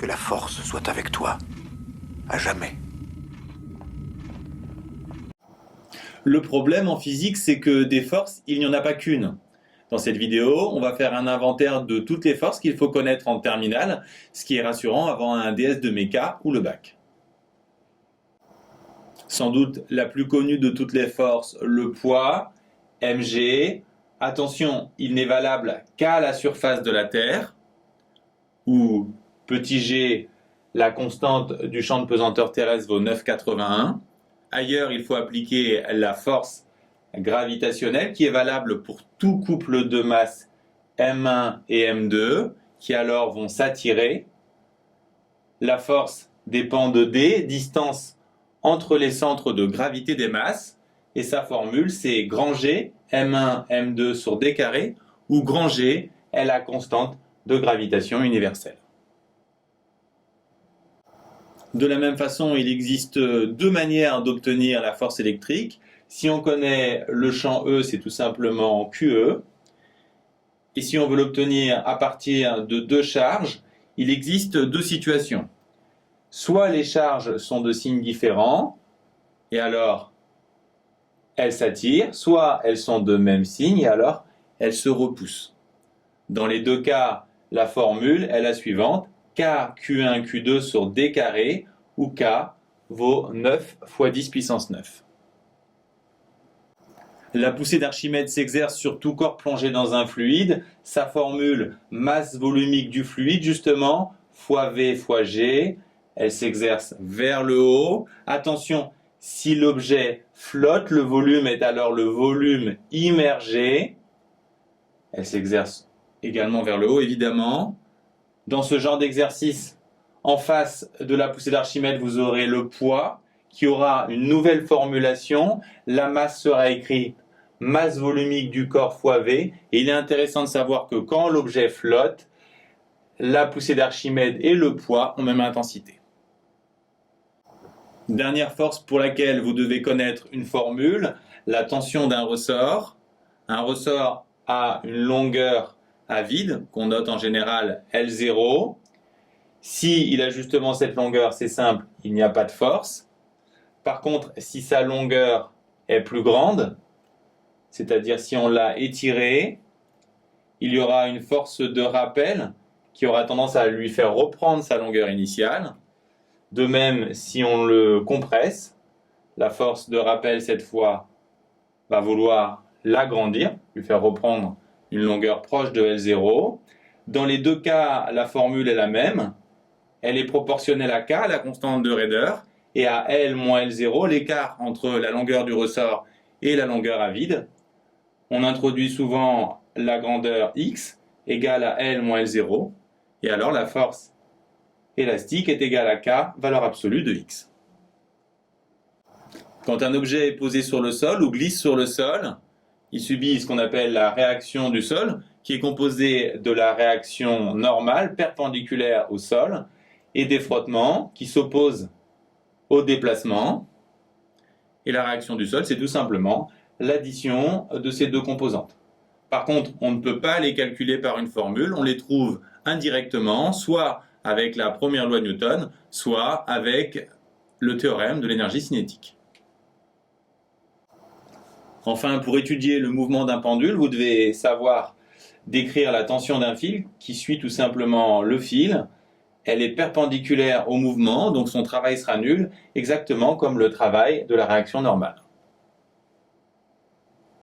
Que la force soit avec toi, à jamais. Le problème en physique, c'est que des forces, il n'y en a pas qu'une. Dans cette vidéo, on va faire un inventaire de toutes les forces qu'il faut connaître en terminale, ce qui est rassurant avant un DS de méca ou le bac. Sans doute la plus connue de toutes les forces, le poids, mg. Attention, il n'est valable qu'à la surface de la Terre, où petit g, la constante du champ de pesanteur terrestre vaut 9,81. Ailleurs, il faut appliquer la force gravitationnelle qui est valable pour tout couple de masse M1 et M2 qui alors vont s'attirer. La force dépend de D, distance entre les centres de gravité des masses, et sa formule c'est grand G, M1, M2 sur D carré, où grand G est la constante de gravitation universelle. De la même façon, il existe deux manières d'obtenir la force électrique. Si on connaît le champ E, c'est tout simplement QE. Et si on veut l'obtenir à partir de deux charges, il existe deux situations. Soit les charges sont de signes différents, et alors elles s'attirent, soit elles sont de même signe, et alors elles se repoussent. Dans les deux cas, la formule est la suivante. K Q1 Q2 sur D carré, où K vaut 9 fois 10 puissance 9. La poussée d'Archimède s'exerce sur tout corps plongé dans un fluide. Sa formule, masse volumique du fluide, justement, fois V fois G. Elle s'exerce vers le haut. Attention, si l'objet flotte, le volume est alors le volume immergé. Elle s'exerce également vers le haut, évidemment. Dans ce genre d'exercice, en face de la poussée d'Archimède, vous aurez le poids qui aura une nouvelle formulation. La masse sera écrite masse volumique du corps fois V. Et il est intéressant de savoir que quand l'objet flotte, la poussée d'Archimède et le poids ont même intensité. Dernière force pour laquelle vous devez connaître une formule, la tension d'un ressort. Un ressort a une longueur à vide, qu'on note en général L0. Si il a justement cette longueur, c'est simple, il n'y a pas de force. Par contre, si sa longueur est plus grande, c'est-à-dire si on l'a étiré, il y aura une force de rappel qui aura tendance à lui faire reprendre sa longueur initiale. De même, si on le compresse, la force de rappel, cette fois, va vouloir l'agrandir, lui faire reprendre une longueur proche de L0. Dans les deux cas, la formule est la même. Elle est proportionnelle à K, la constante de raideur, et à L moins L0, l'écart entre la longueur du ressort et la longueur à vide. On introduit souvent la grandeur X égale à L moins L0, et alors la force élastique est égale à K, valeur absolue de X. Quand un objet est posé sur le sol ou glisse sur le sol, il subit ce qu'on appelle la réaction du sol, qui est composée de la réaction normale perpendiculaire au sol et des frottements qui s'opposent au déplacement. Et la réaction du sol, c'est tout simplement l'addition de ces deux composantes. Par contre, on ne peut pas les calculer par une formule, on les trouve indirectement, soit avec la première loi de Newton, soit avec le théorème de l'énergie cinétique. Enfin, pour étudier le mouvement d'un pendule, vous devez savoir décrire la tension d'un fil qui suit tout simplement le fil. Elle est perpendiculaire au mouvement, donc son travail sera nul, exactement comme le travail de la réaction normale.